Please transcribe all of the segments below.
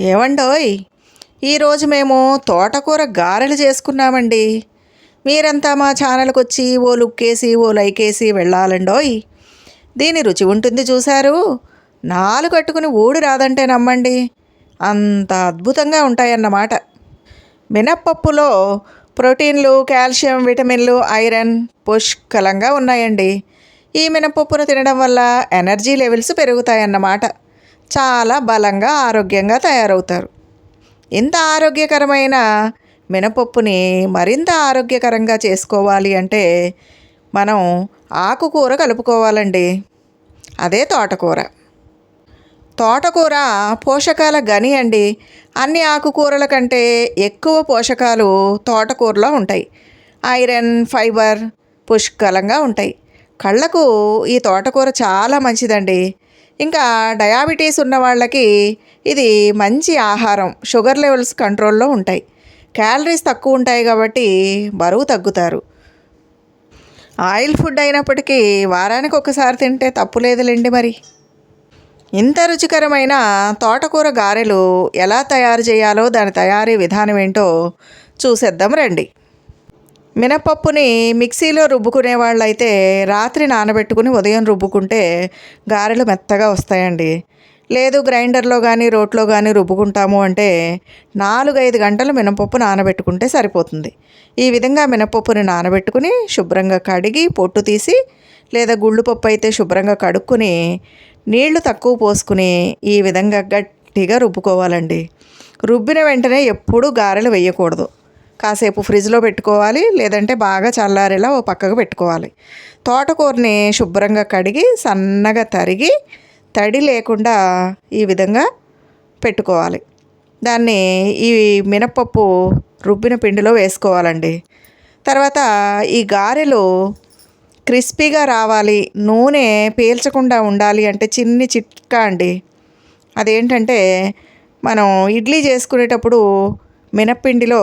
ఏవండోయ్, ఈరోజు మేము తోటకూర గారెలు చేసుకున్నామండి. మీరంతా మా ఛానల్కి వచ్చి ఓ లుక్కేసి ఓ లైకేసి వెళ్ళాలండోయ్. దీని రుచి ఉంటుంది చూశారు. నాలుగు కట్టుకుని ఊడి రాదంటే నమ్మండి, అంత అద్భుతంగా ఉంటాయన్నమాట. మినప్పప్పులో ప్రోటీన్లు, కాల్షియం, విటమిన్లు, ఐరన్ పుష్కలంగా ఉన్నాయండి. ఈ మినపప్పును తినడం వల్ల ఎనర్జీ లెవెల్స్ పెరుగుతాయన్నమాట. చాలా బలంగా ఆరోగ్యంగా తయారవుతారు. ఇంత ఆరోగ్యకరమైన మినపప్పుని మరింత ఆరోగ్యకరంగా చేసుకోవాలి అంటే మనం ఆకుకూర కలుపుకోవాలండి. అదే తోటకూర. తోటకూర పోషకాల గని అండి. అన్ని ఆకుకూరల కంటే ఎక్కువ పోషకాలు తోటకూరలో ఉంటాయి. ఐరన్, ఫైబర్ పుష్కలంగా ఉంటాయి. కళ్ళకు ఈ తోటకూర చాలా మంచిదండి. ఇంకా డయాబెటీస్ ఉన్న వాళ్ళకి ఇది మంచి ఆహారం. షుగర్ లెవెల్స్ కంట్రోల్లో ఉంటాయి. క్యాలరీస్ తక్కువ ఉంటాయి కాబట్టి బరువు తగ్గుతారు. ఆయిల్ ఫుడ్ అయినప్పటికీ వారానికి ఒకసారి తింటే తప్పులేదులేండి. మరి ఇంత రుచికరమైన తోటకూర గారెలు ఎలా తయారు చేయాలో, దాని తయారీ విధానం ఏంటో చూసేద్దాం రండి. మినపప్పుని మిక్సీలో రుబ్బుకునే వాళ్ళైతే రాత్రి నానబెట్టుకుని ఉదయం రుబ్బుకుంటే గారెలు మెత్తగా వస్తాయండి. లేదు గ్రైండర్లో కానీ రోట్లో కానీ రుబ్బుకుంటాము అంటే 4-5 గంటలు మినపప్పు నానబెట్టుకుంటే సరిపోతుంది. ఈ విధంగా మినపప్పుని నానబెట్టుకుని శుభ్రంగా కడిగి పొట్టు తీసి, లేదా గుళ్ళు పప్పు అయితే శుభ్రంగా కడుక్కుని నీళ్లు తక్కువ పోసుకుని ఈ విధంగా గట్టిగా రుబ్బుకోవాలండి. రుబ్బిన వెంటనే ఎప్పుడూ గారెలు వేయకూడదు. కాసేపు ఫ్రిడ్జ్లో పెట్టుకోవాలి, లేదంటే బాగా చల్లారేలా ఓ పక్కకు పెట్టుకోవాలి. తోటకూరని శుభ్రంగా కడిగి సన్నగా తరిగి తడి లేకుండా ఈ విధంగా పెట్టుకోవాలి. దాన్ని ఈ మినపప్పు రుబ్బిన పిండిలో వేసుకోవాలండి. తర్వాత ఈ గారెలు క్రిస్పీగా రావాలి, నూనె పీల్చకుండా ఉండాలి అంటే చిన్ని చిట్కా అండి. అదేంటంటే, మనం ఇడ్లీ చేసుకునేటప్పుడు మినప్పిండిలో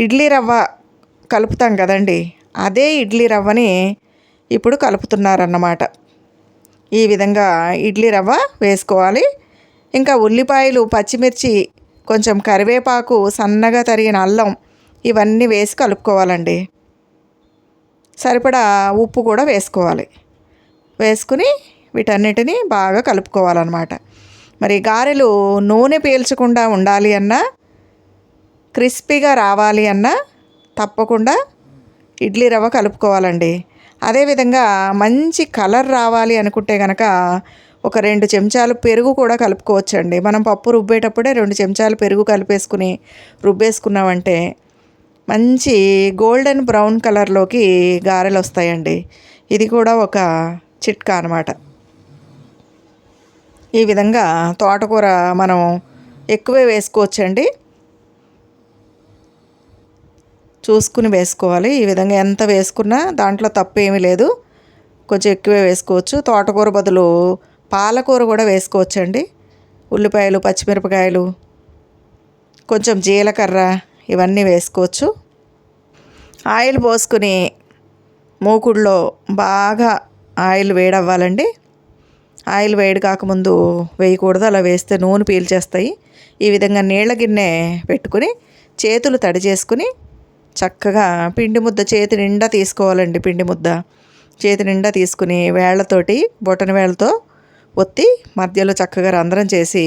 ఇడ్లీ రవ్వ కలుపుతాం కదండి, అదే ఇడ్లీ రవ్వని ఇప్పుడు కలుపుతున్నారన్నమాట. ఈ విధంగా ఇడ్లీ రవ్వ వేసుకోవాలి. ఇంకా ఉల్లిపాయలు, పచ్చిమిర్చి, కొంచెం కరివేపాకు, సన్నగా తరిగిన అల్లం ఇవన్నీ వేసి కలుపుకోవాలండి. సరిపడా ఉప్పు కూడా వేసుకోవాలి. వేసుకుని వీటన్నిటిని బాగా కలుపుకోవాలన్నమాట. మరి గారెలు నూనె పీల్చకుండా ఉండాలి అన్నా, క్రిస్పీగా రావాలి అన్నా తప్పకుండా ఇడ్లీ రవ్వ కలుపుకోవాలండి. అదేవిధంగా మంచి కలర్ రావాలి అనుకుంటే కనుక ఒక 2 చెంచాలు పెరుగు కూడా కలుపుకోవచ్చండి. మనం పప్పు రుబ్బేటప్పుడే 2 చెంచాలు పెరుగు కలిపేసుకుని రుబ్బేసుకున్నామంటే మంచి గోల్డెన్ బ్రౌన్ కలర్లోకి గారెలు వస్తాయండి. ఇది కూడా ఒక చిట్కా అనమాట. ఈ విధంగా తోటకూర మనం ఎక్కువే వేసుకోవచ్చండి. చూసుకుని వేసుకోవాలి. ఈ విధంగా ఎంత వేసుకున్నా దాంట్లో తప్పు ఏమీ లేదు. కొంచెం ఎక్కువే వేసుకోవచ్చు. తోటకూర బదులు పాలకూర కూడా వేసుకోవచ్చండి. ఉల్లిపాయలు, పచ్చిమిరపకాయలు, కొంచెం జీలకర్ర ఇవన్నీ వేసుకోవచ్చు. ఆయిల్ పోసుకుని మూకుడులో బాగా ఆయిల్ వేడవ్వాలండి. ఆయిల్ వేడి కాకముందు వేయకూడదు, అలా వేస్తే నూనె పీల్చేస్తాయి. ఈ విధంగా నీళ్ళ గిన్నె పెట్టుకుని చేతులు తడి చేసుకుని చక్కగా పిండి ముద్ద చేతి నిండా తీసుకోవాలండి. పిండి ముద్ద చేతి నిండా తీసుకుని వేళ్లతోటి, బొటన వేళ్ళతో ఒత్తి మధ్యలో చక్కగా రంధ్రం చేసి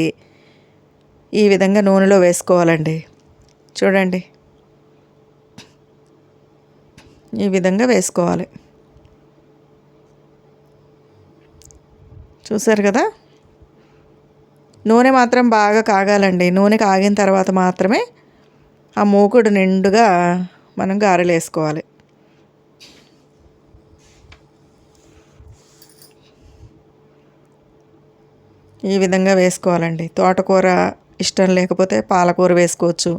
ఈ విధంగా నూనెలో వేసుకోవాలండి. చూడండి, ఈ విధంగా వేసుకోవాలి. చూసారు కదా, నూనె మాత్రం బాగా కాగాలండి. నూనె కాగిన తర్వాత మాత్రమే ఆ మూకుడు నిండుగా మనం గారెలు వేసుకోవాలి. ఈ విధంగా వేసుకోవాలండి. తోటకూర ఇష్టం లేకపోతే పాలకూర వేసుకోవచ్చు.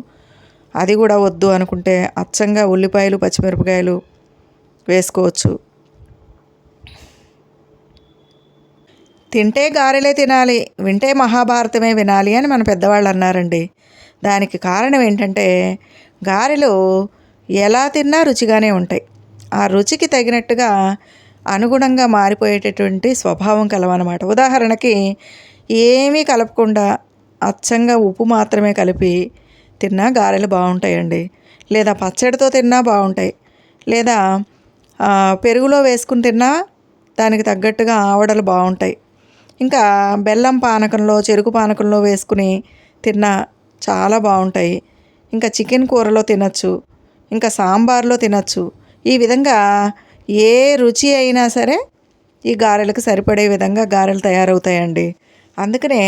అది కూడా వద్దు అనుకుంటే అచ్చంగా ఉల్లిపాయలు, పచ్చిమిరపకాయలు వేసుకోవచ్చు. తింటే గారెలే తినాలి, వింటే మహాభారతమే వినాలి అని మన పెద్దవాళ్ళు అన్నారండి. దానికి కారణం ఏంటంటే, గారెలు ఎలా తిన్నా రుచిగానే ఉంటాయి. ఆ రుచికి తగినట్టుగా అనుగుణంగా మారిపోయేటటువంటి స్వభావం కలవన్నమాట. ఉదాహరణకి ఏమీ కలపకుండా అచ్చంగా ఉప్పు మాత్రమే కలిపి తిన్నా గారెలు బాగుంటాయండి. లేదా పచ్చడితో తిన్నా బాగుంటాయి. లేదా పెరుగులో వేసుకుని తిన్నా దానికి తగ్గట్టుగా ఆవడలు బాగుంటాయి. ఇంకా బెల్లం పానకంలో, చెరుకు పానకంలో వేసుకుని తిన్నా చాలా బాగుంటాయి. ఇంకా చికెన్ కూరలో తినచ్చు, ఇంకా సాంబార్లో తినచ్చు. ఈ విధంగా ఏ రుచి అయినా సరే ఈ గారెలకు సరిపడే విధంగా గారెలు తయారవుతాయండి. అందుకనే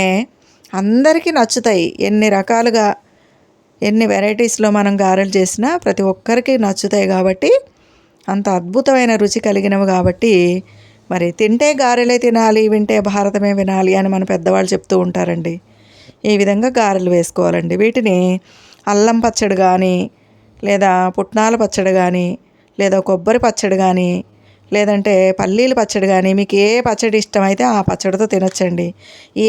అందరికీ నచ్చుతాయి. ఎన్ని రకాలుగా, ఎన్ని వెరైటీస్లో మనం గారెలు చేసినా ప్రతి ఒక్కరికి నచ్చుతాయి. కాబట్టి అంత అద్భుతమైన రుచి కలిగినవి కాబట్టి మరి తింటే గారెలే తినాలి, వింటే భారతమే వినాలి అని మన పెద్దవాళ్ళు చెప్తూ ఉంటారండి. ఈ విధంగా గారెలు వేసుకోవాలండి. వీటిని అల్లం పచ్చడి కానీ, లేదా పుట్నాల పచ్చడి కానీ, లేదా కొబ్బరి పచ్చడి కానీ, లేదంటే పల్లీల పచ్చడి కానీ, మీకు ఏ పచ్చడి ఇష్టమైతే ఆ పచ్చడితో తినొచ్చండి.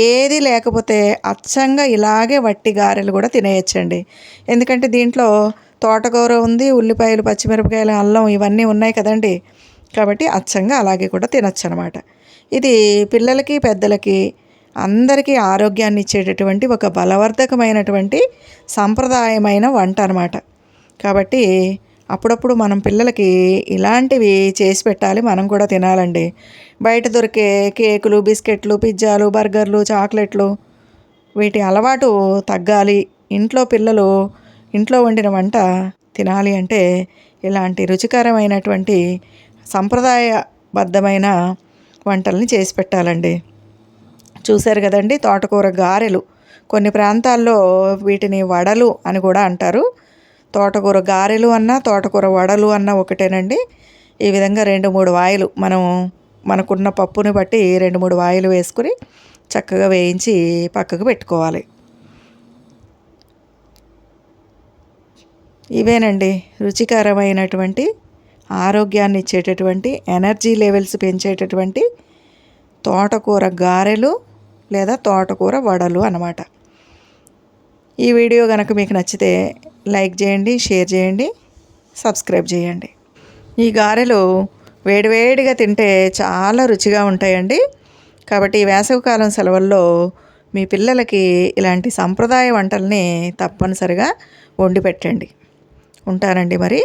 ఏది లేకపోతే అచ్చంగా ఇలాగే వట్టి గారెలు కూడా తినేయచ్చండి. ఎందుకంటే దీంట్లో తోటకూర ఉంది, ఉల్లిపాయలు, పచ్చిమిరపకాయలు, అల్లం ఇవన్నీ ఉన్నాయి కదండి. కాబట్టి అచ్చంగా అలాగే కూడా తినొచ్చు అనమాట. ఇది పిల్లలకి, పెద్దలకి అందరికీ ఆరోగ్యాన్ని ఇచ్చేటటువంటి ఒక బలవర్ధకమైనటువంటి సంప్రదాయమైన వంట అనమాట. కాబట్టి అప్పుడప్పుడు మనం పిల్లలకి ఇలాంటివి చేసి పెట్టాలి, మనం కూడా తినాలండి. బయట దొరికే కేకులు, బిస్కెట్లు, పిజ్జాలు, బర్గర్లు, చాక్లెట్లు వీటి అలవాటు తగ్గాలి. పిల్లలు ఇంట్లో వండిన వంట తినాలి అంటే ఇలాంటి రుచికరమైనటువంటి సంప్రదాయబద్ధమైన వంటల్ని చేసి పెట్టాలండి. చూశారు కదండి, తోటకూర గారెలు. కొన్ని ప్రాంతాల్లో వీటిని వడలు అని కూడా అంటారు. తోటకూర గారెలు అన్నా, తోటకూర వడలు అన్నా ఒకటేనండి. ఈ విధంగా 2-3 వాయిలు మనకున్న పప్పుని బట్టి 2-3 వాయిలు వేసుకుని చక్కగా వేయించి పక్కకు పెట్టుకోవాలి. ఇవేనండి రుచికరమైనటువంటి, ఆరోగ్యాన్ని ఇచ్చేటటువంటి, ఎనర్జీ లెవెల్స్ పెంచేటటువంటి తోటకూర గారెలు లేదా తోటకూర వడలు అన్నమాట. ఈ వీడియో కనుక మీకు నచ్చితే లైక్ చేయండి, షేర్ చేయండి, సబ్స్క్రైబ్ చేయండి. ఈ గారెలు వేడివేడిగా తింటే చాలా రుచిగా ఉంటాయండి. కాబట్టి ఈ వేసవికాలం సెలవుల్లో మీ పిల్లలకి ఇలాంటి సంప్రదాయ వంటల్ని తప్పనిసరిగా వండి పెట్టండి. ఉంటానండి మరి.